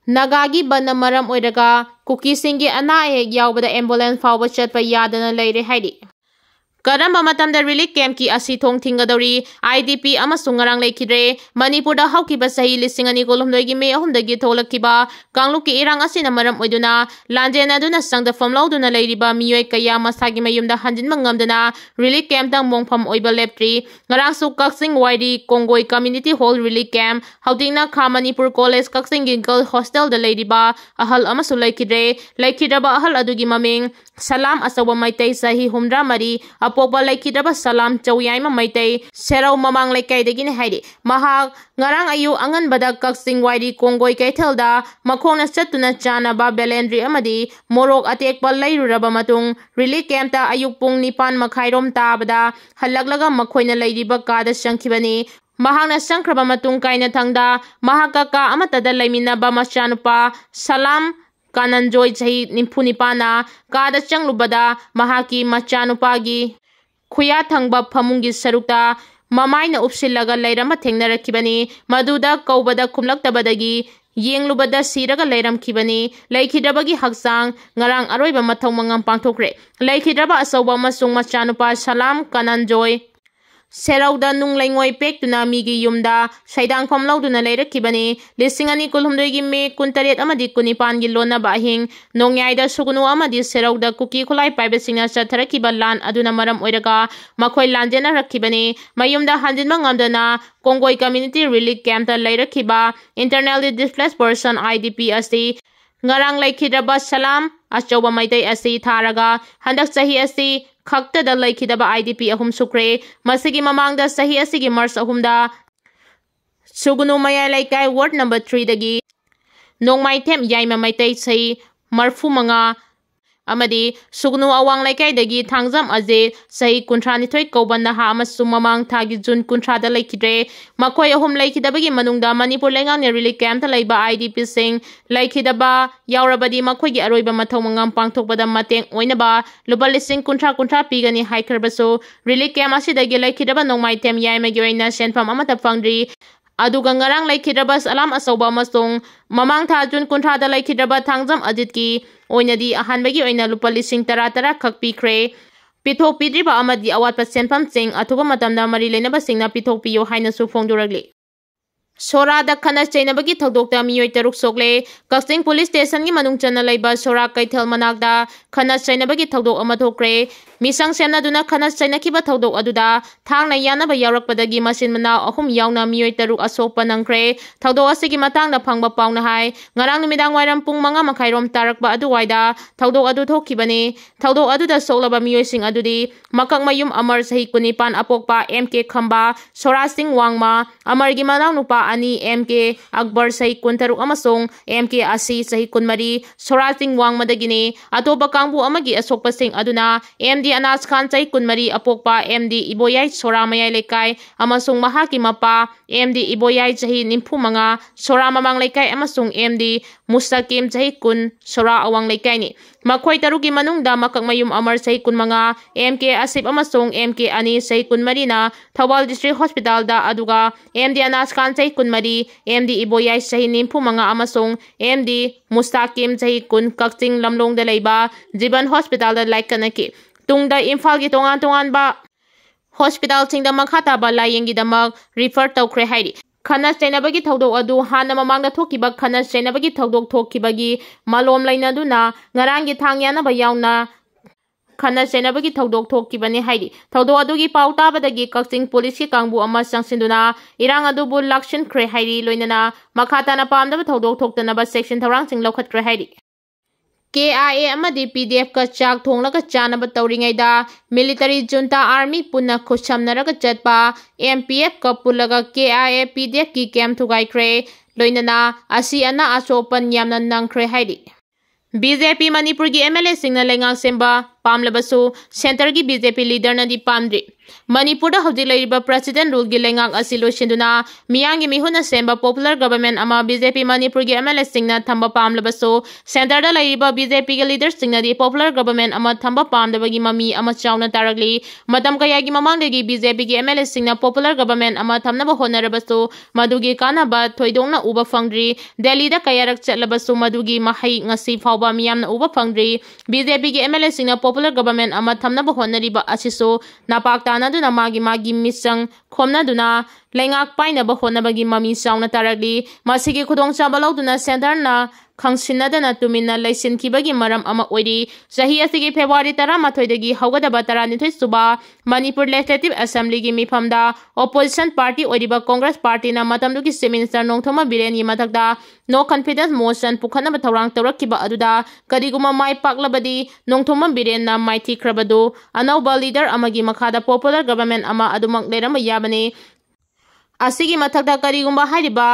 Nagagi banna maram oiraga Kuki singi ana ayek yaubada ambulance fauba chatpa yadana leire haidi. Karamba matamda relief camp ki asi thong thingadori IDP amasung ngarang lekhidre Manipur da haukiba sahi lisingani kolomdoi gi me ahumdagi tholakiba kangluk ki irang asina maram oiduna lanjena duna sangda famlauduna leiriba Mioi kaya masagi mayumda hanjin mangamdana relief camp dang mongpham oiba leptri ngarang su kaksing waidi kongoi community hall relief camp haudingna kham Manipur college kaksing gi girl hostel da leiriba ahal amasu lekhidaba ahal adugi maming salam asawa maitai sahi humdra mari apoba lekhidaba salam chawyai ma maitai serau mamang lekai degine haidi mahak ngarang ayu angan bada kaksing waidi kongoi kaithelda makhona chatuna chana ba belendri amadi morok atekpa leiruraba matung relief camp ta ayuk pung 9 makhairom tabada halaglaga makhoina leiriba kada sangkhibani mahakna sangkraba matung kaina thangda mahakaka amatada leimina ba machanupa salam Kananjoy chahi nimphunipana kada changlubada mahaki machanupagi khuya thangba phamungi sarukta mamaina upsillaga leirama thengnarakibani maduda kaubada khumlaktabadagi yenglubada siraga leiramkhibani leikhidabagi haksang ngarang aroiba mathau mangam pangthokre leikhidaba asoba masung machanupa salam Kananjoy Serauda nung laingoi pek tuna migi yumda saidang famlau tuna leirakibani lisingani kulhumdoi gi me kuntaret amadi kunipan gi lona bahing nongyaida sugunu amadi serauda Kuki khulai paibe singna chatharakiba lan aduna maram oiraga makhoi lanjena rakhibani mayumda hanjinma ngamdana kongoi community relief camp ta leirakiba internally displaced person IDP asi ngarang leikhidaba salam achoba maitai asi tharaga handak chahi asi khakta da leikhidaba IDP ahum sukre masigi mamangda sahi asigi mars ahumda sugunu maya laikai ward number 3 dagi nongmai them yaima maitai sahi marfu manga amadi sugnu awang laikai dagi thangjam aje sahi kuntrani thoi kauban ha amasu mamang thagi jun kuntra da leikhidre makhoi ahum leikhidabagi manungda Manipur lengang ne relief camp ta leiba IDP sing leikhidaba yaurabadi makhoi gi aroiba mathau mangam pangthokbada mateng oinaba luba lising kuntra pigani haikarbaso relief camp asidagi leikhidaba nongmai them yaima gi oina senfam amata fangdri aduga ngarang leikhidaba alam asoba amasung mamang tha jun kuntra da leikhidaba thangjam ajit ki oinadi ahanbagi oina lupa lising tara khakpikhre pithok pidriba amadi awatpa senpam sing athuba matamda mari leinaba singna pithok piyo haina su phongduragli Sora da khana chainabagi thogdokta Mioi taruk sokle Kasting police station gi manung chana leiba Sora kaithel manakda khana chainabagi thogdok ama thokre misang semna duna khana chainakiba thogdok aduda thangna yanaba yaurakpadagi masin mana ahum yauna Mioi taruk asok panangkre thogdok asigi matangda phangba pauna hai ngarang numidang wairam pung 5 makhairom tarakba aduwaida thogdok adu thokkibani thogdok aduda soklaba Mioi sing adudi makak mayum amar sahi kunipan apokpa MK khamba Sora sing wangma amar gi manang nupa ani MK Akbar sahi kuntaruk amasong MK asi sahi kunmari Sora sing wangmadagini atoba kangbu amagi asokpa sing aduna MD Anas Khan sahi kunmari apokpa MD Iboyai Sora mayai lekai amasong mahaki mapa MD Iboyai sahi nimphumanga Sora mamang lekai amasong MD Mustakim sahi kun Sora awang lekai ni makhoi taruki manungda makak mayum amar sahi kunmanga MK Asip amasong MK ani sahi kunmarina Thawal District Hospital da aduga MD Anas Khan sahi kunmari MD Iboyai sahi nimphumanga amasong MD Mustakim sahi kun Kakching lamlong da leiba Jiban Hospital da laikanaki tungda Imphal gi tongan ba hospital singda makhata ba layeng gi damak refer tawkhre hairi khana chainabagi thogdok adu hana mamangda thokiba khana chainabagi thogdok thokkibagi malom lainaduna ngarangi thangyana ba yauna khana chainabagi thogdok thokkibani hairi thogdok adugi pautabadagi Kakching police ki kangbu ama sangsinduna irang adubu lakshin khre hairi loinana makhata na pamdaba thogdok thoktana ba section tharang sing lokhat khre hairi KIA amadi PDF ka JAC thonglaga chanaba tawringaida military junta army punna khushamnaraga chatpa MPF ka pulaga KIA PDF ki camp thugaikre loinana asi ana asopan yamna nangkhre hairi BJP Manipur gi MLA singna lengang semba पामलबसु centre की BJP leader नदी पामद्री मणिपुर हौजिक लैरिबा president rule की लेंगाक असि लोइसिंदुना मियांगी मिहुना सेंबा पॉपुलर गवर्नमेंट अमा बीजेपी मणिपुर की एमएलए सिंगना थंबा पामलबसु सेंटर दा लैरिबा बीजेपी के लीडर सिंगनादी पॉपुलर गवर्नमेंट अमा थंबा पामदबगी ममी अमा चावना तारगली मतम कयागी ममांगदगी बीजेपी की एमएलए सिंगना पॉपुलर गवर्नमेंट अमा थमनबा होनरबसु मदुगी कानाबा थोइदोंना उबा फंगद्री दिल्ली दा कयारक चटलबसु मदुगी महै ngasi फावबा मियामना उबा फंगद्री बीजेपी की एमएलए सिंगना पॉपुलर गवर्नमेंट अमा थमनबा होनरिबा असिसु नापाक तानादुना मागी मिसंग खोमनादुना लेंगाक पाइनबा होनबगी ममी चावना तारगली मसिगी खुदोंचाबा लौदुना सेंटरना खंगसिनदना तुमिना लैसिनखिबगी मरम अमा ओइरी चाही असिगी फेब्रुवारी 18 हौगदबा 19 सुबा मणिपुर लेजिस्लेटिव असेंबली की मिफमदा ओपोजिशन पार्टी ओइरिबा कांग्रेस पार्टी ना मतमदुगी चीफ मिनिस्टर नोंथोमा बिरेन मथकदा नो कॉन्फिडेंस मोशन पुखनबा थौरांग तौरखिबा अदुदा करिगुमा माइ पाकलबदी नोंथोमा बिरेन ना माइथिख्रबदु अनौबा लीडर अमगी मखादा पॉपुलर गवर्नमेंट अमा अदुमक लेरम याबने असिगी मथकदा करिगुम्बा हाइरिबा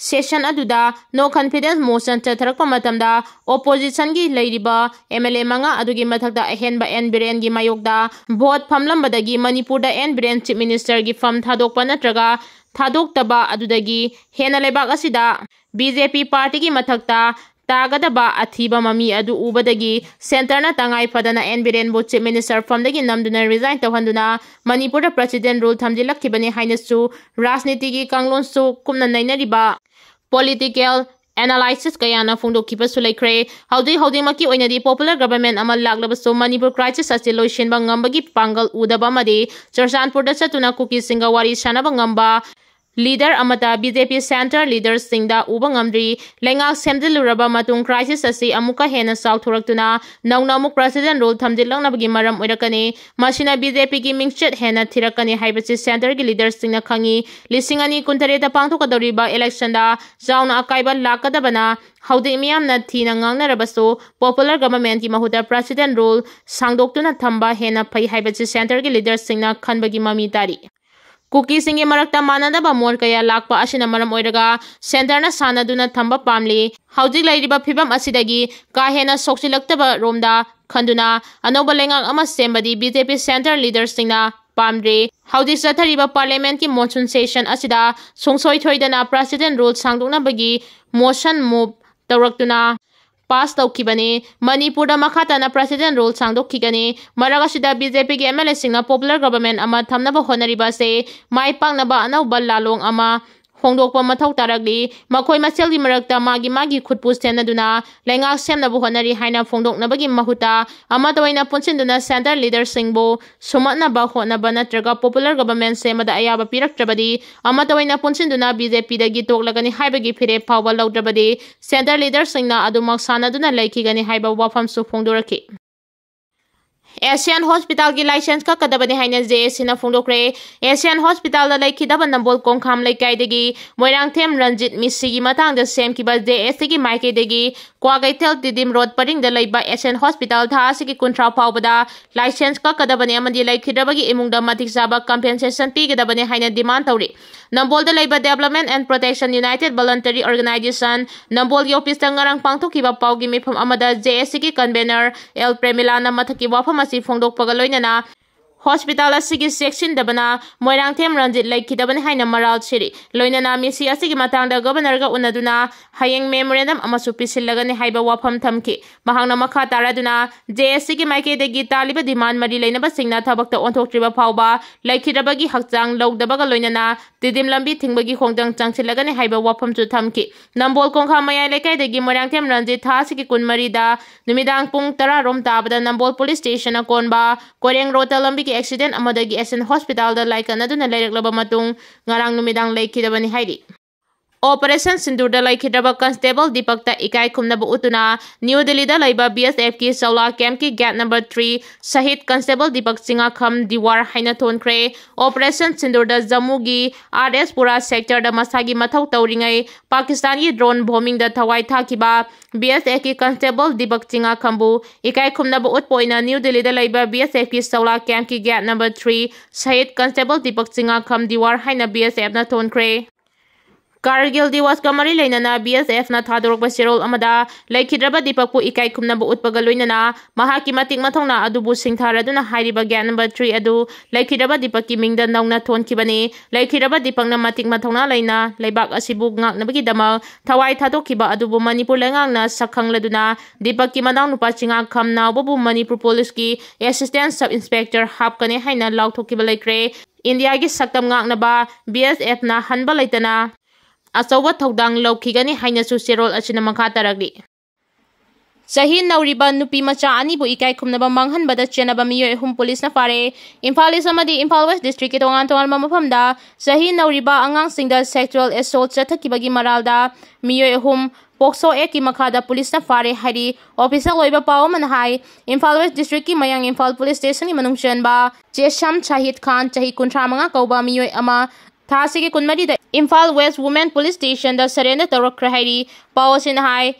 सेशन अदुदा नो कॉन्फिडेंस मोशन चथरकपा मतमदा ओपोजिशन की लैरिबा एमएलए मंगा अदुगी मथकदा अहेनबा एन बिरेन की मायोकदा भोट फमलंबदगी मणिपुर दा एन बिरेन चीफ मिनिस्टर की फम थादोकपा नत्रगा थादोक्तबा अदुदगी हेना लेबाक असिदा बीजेपी पार्टी की मथकता तागदबा अथीबा ममी अदु उबदगी सेंटरना तंगाई फदना एन बिरेन चीफ मिनिस्टर फमदगी नमदुना रिजाइन तौहंदुना मणिपुर प्रेसिडेंट रूल थमजिलखिबने हाइनसु राजनीति की कांगलोनसु कुमना नैनरिबा पॉलिटिकल एनालिसिस कयाना फोंदोखिबसु लेख्रे हौदिमकी ओइनदी पॉपुलर गवर्नमेंट अमा लागलबसु मणिपुर क्राइसिस असे लोइसिनबा ngambagi पांगल उदबा मदे चरचानपुर चतुना कुकी सिंगा वारी सानबा ngamba लीडर अमता बीजेपी सेंटर लीडर सिंगदा उबंगमद्री लेंगाक सेमजिलुरबा मतुंग क्राइसिस असी अमुका हेना साउथुरक्तुना नौना अमुक प्रेसिडेंट रूल थमजिलंगनबगी मरम ओइरकने मसिना बीजेपी की मिंगचेट हेना थिरकने हाइबसि सेंटर की लीडर सिंगना खंगी लिसिंग अनि कुंथरेता पांगथोकदौरिबा इलेक्शनदा जाउना अकाइबा लाकदबना हौदे मियामना थीना ngangnarabasु पॉपुलर गवर्नमेंट की महुदा प्रेसिडेंट रूल सांगदोक्तुना थंबा हेना फै हाइबसि सेंटर की लीडर सिंगना खनबगी ममी तारी कुकी सिंगे मरक्ता मानदबा मोर कया लाकपा असिना मरम ओइरगा सेंटरना सानदुना थंबा पामली हौजिक लैरिबा फिबम असिदगी का हेना सोक्सिलक्तबा रोमदा खंदुना अनोबा लेंगाक अमा सेमबदी बीजेपी सेंटर लीडर सिंगना पामद्रे हौजिक चथरिबा पार्लियामेंट की मॉनसून सेशन असिदा सोंगसोय थोइदना प्रेसिडेंट रूल सांगदोक्नबगी मोशन मूव तौरक्तुना पास तौखिबने मणिपुर मखाताना प्रेसिडेंट रूल सांगदोखिगने मरगसिदा बीजेपी के एमएलए सिंगना पॉपुलर गवर्नमेंट अमा थमनबा होनरिबासे माइ पाकनबा अनौबा लालोंग अमा होंदोकपा मथौ तारगली मखोय मसेलगी मरक्ता मागी खुदपुस तेनदुना लेंगाक सेमनबु होनरी हाइना फोंदोकनबगी महुता अमा तोइना पुनसिनदुना सेंटर लीडर सिंगबो सुमतनबा होनबा नत्रगा पॉपुलर गवर्नमेंट सेमदा अयाबा पिरक्त्रबदी अमा तोइना पुनसिनदुना बीजेपी दगी तोकलगनी हाइबगी फिरे फावबा लौद्रबदी सेंटर लीडर सिंगना अदुमक सानदुना लैखिगनी हाइबा वाफमसु फोंदोरखि एशियन हॉस्पिटल की लाइसेंस कक्कदबनि हाइना JAC ना फोंदोक्रे एशियन हॉस्पिटल लैखिदबा नंबोल कोंखाम लैकाइदगी मोइरांगथेम रंजित मिस्सी मतंगद सेमखिबा JAC की माइकेदगी क्वागैथेल तिदिम रोड परिंग लैबा एशियन हॉस्पिटल थासिकी कुंट्रा फावबदा लाइसेंस कक्कदबनि अमदि लैखिदबगी इमुंगदा मतिक जाबा कंपेंसेशन पीगदबनि हाइना डिमांड तौरि नंबोलदा लैबा development and protection united voluntary organisation Nambol की ऑफिस तंगरंग पांगथोखिबा पाउगी मिफम अमदा JAC की कन्वेनर एल प्रेमिलाना मथकी वाफम असी फोंदोकपगा लोइनना हॉस्पिटल असिगी सेक्सिनदबना मोइरांगथेम रंजित लैखिदबनि हाइना मराल सिरि लोइनना मिसी असिगी मतंगदा गवर्नरगा उनदुना हयेंग मेमोरेंडम अमसु पिसिलगनि हाइबा वाफम थमखि महांगना मखा तारादुना JAC की माइकेदगी तालिबा डिमांड मरि लैनबा सिंगना थबक्ता ओंथोक्त्रिबा फावबा लैखिदबगी हक्चांग लौदबगा लोइनना तिदिम लंबी थिंगबगी खोंदंग चांगसिलगनि हाइबा वाफमसु थमखि नंबोल कोंखा मयाय लेकाइदगी मोइरांगथेम रंजित थासिगी कुनमरिदा नुमिदांग पुंग 10 रोम ताबदा नंबोल पुलिस स्टेशन अकोनबा कोरेंग रोता लंबी एक्सीडेंट अमदगी एशियन हॉस्पिटल दा लाइकनदुना लैरक्लबा मतुंग ngarang numidang लैखिदबनि हाइरि ऑपरेशन सिंदूर लैखिद्रबा कांस्टेबल दीपक इकाई खुमनब उतुना न्यू दिल्ली लैबा BSF की सौला कैंप की गेट नंबर 3 सहित कांस्टेबल दीपक सिंगा खम दीवार हाइना थोनख्रे ऑपरेशन सिंदूर जम्मू की RS पुरा सेक्टर मसागी मथौ तौरिंगै पाकिस्तानी ड्रोन बॉम्बिंग थवाई थाकिबा BSF की कांस्टेबल दीपक सिंगा खम्बु इकाई खुमनब उत्पोइना न्यू दिल्ली लैबा BSF की सौला कैंप की गेट नंबर 3 सहित कांस्टेबल दीपक सिंगा खम दीवार हाइना BSF ना थोनख्रे Kargil Diwaska Mari Lenana BSF na Thadorok Basirol Amada, Laikidraba Dipaku Ikai Kumnabu Utpagaluinana, Mahaki Matik Matona Adubu Singharaduna Hariba Gan number 3 Adu, Laikidraba Dipaki Mingda Nauna Ton Kibani, Laikidraba Dipang Matik Matona Laina, Laibak Asibug Nabagi Damal, Tawai Tadokiba Adubu Manipur Langana, Sakang Laduna, Dipaki Madang Nupachinga Kham na Bobu Manipur Poliski, Assistant Sub Inspector Hapkane Haina Lautokiba Laikre, India gi Saktam Naba, BSF na Hanba Laitana. Asawa Togdang Lokigani Hainasu Sirol Achinamakatari. Sahin Nauriba Nupi Macha Anibu Ikai Kumnaba Manghan Bada Chenaba Mioi Hum Police na Fare, Impal Samadi Impal West District Tongan Tongan Mamapamda, Sahin Nauriba Angang Singda Sexual Assault Satakibagi Maralda, Mioi Hum, Pokso Eki Makada Police na Fare Hari, Officer Loiba Pao Manahai, Impal West District Mayang Impal Police Station Manungshan Ba, Jesham Chahid Khan Chahi Kuntramanga Kauba Mioi Ama, Thasigi Kunmadi Impal West Women Police Station da Surrender Tarokra Hari, Pawasin High,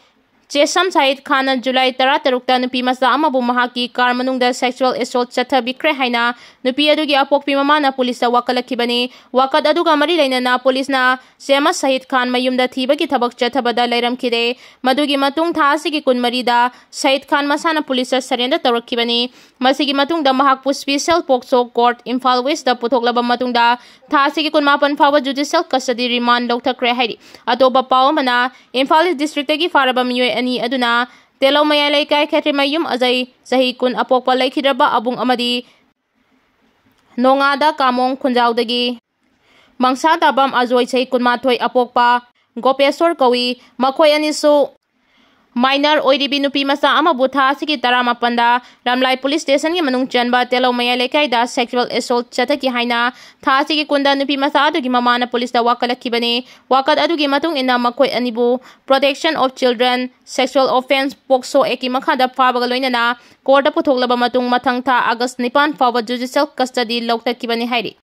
Jesam Said Khan July Taratarukta Nupi Masa Amabu Mahaki, Karmanung da Sexual Assault Sata Bikre Haina, Nupi Adugi Apok Pimamana Police Wakalakibani, Wakad Aduga Marilena na Police na, Sema Said Khan Mayum da Tibaki Tabak Chatabada Lairam Kide, Madugi Matung Thasigi Kunmarida, Said Khan Masana Police Surrender Tarokibani, Masigi Matung da Mahakpu Special Pokso Court, Impal West da Putoklaba Matung da, Thasigi Kunmapan Power Judicial Custody Remand Dr. Krehari, Atoba Pao Mana, Impal District Faraba Mioi Ani Aduna, Telo Mayalay Kai Katrimayum Azay, Sahi Kun Apokpa Laikidraba Abung Amadi, Nongada Kamong Kunjaudagi, Mangsa Tabam Azoy Sahi Kun Matoy Apokpa, Gopesor Kawi, Makoy Aniso, Minor Oidibi Nupi Masa Amabutha Siki Tarama Panda, Ramlai Police Station Manung Chanba, Telo Mayalay Kai da Sexual Assault Chataki Haina, Thasiki Kunda Nupi Masa Adugi Mamana Police da Wakalakibani, Wakad Adugi Matung Ina Makoy Anibu, Protection of Children, Sexual Offense, Pokso Eki Makada Fabagaloinana, Court Putoklaba Matung Matangta, August Nipan, Forward Judicial Custody, Lokta Kibani Hairi.